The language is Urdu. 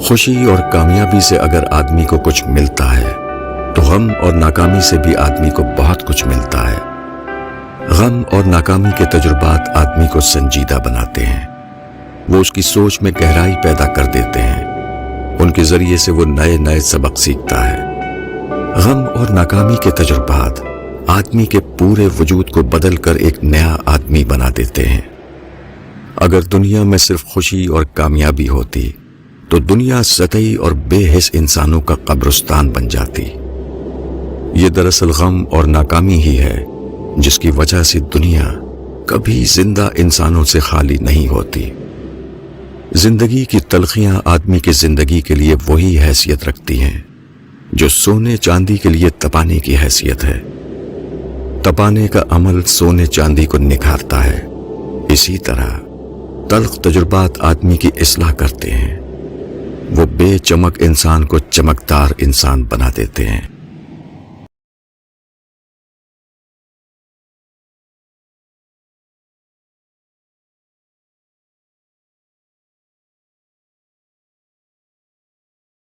خوشی اور کامیابی سے اگر آدمی کو کچھ ملتا ہے تو غم اور ناکامی سے بھی آدمی کو بہت کچھ ملتا ہے۔ غم اور ناکامی کے تجربات آدمی کو سنجیدہ بناتے ہیں، وہ اس کی سوچ میں گہرائی پیدا کر دیتے ہیں، ان کے ذریعے سے وہ نئے نئے سبق سیکھتا ہے۔ غم اور ناکامی کے تجربات آدمی کے پورے وجود کو بدل کر ایک نیا آدمی بنا دیتے ہیں۔ اگر دنیا میں صرف خوشی اور کامیابی ہوتی تو دنیا سطحی اور بے حس انسانوں کا قبرستان بن جاتی۔ یہ دراصل غم اور ناکامی ہی ہے جس کی وجہ سے دنیا کبھی زندہ انسانوں سے خالی نہیں ہوتی۔ زندگی کی تلخیاں آدمی کی زندگی کے لیے وہی حیثیت رکھتی ہیں جو سونے چاندی کے لیے تپانے کی حیثیت ہے۔ تپانے کا عمل سونے چاندی کو نکھارتا ہے، اسی طرح تلخ تجربات آدمی کی اصلاح کرتے ہیں، وہ بے چمک انسان کو چمکدار انسان بنا دیتے ہیں۔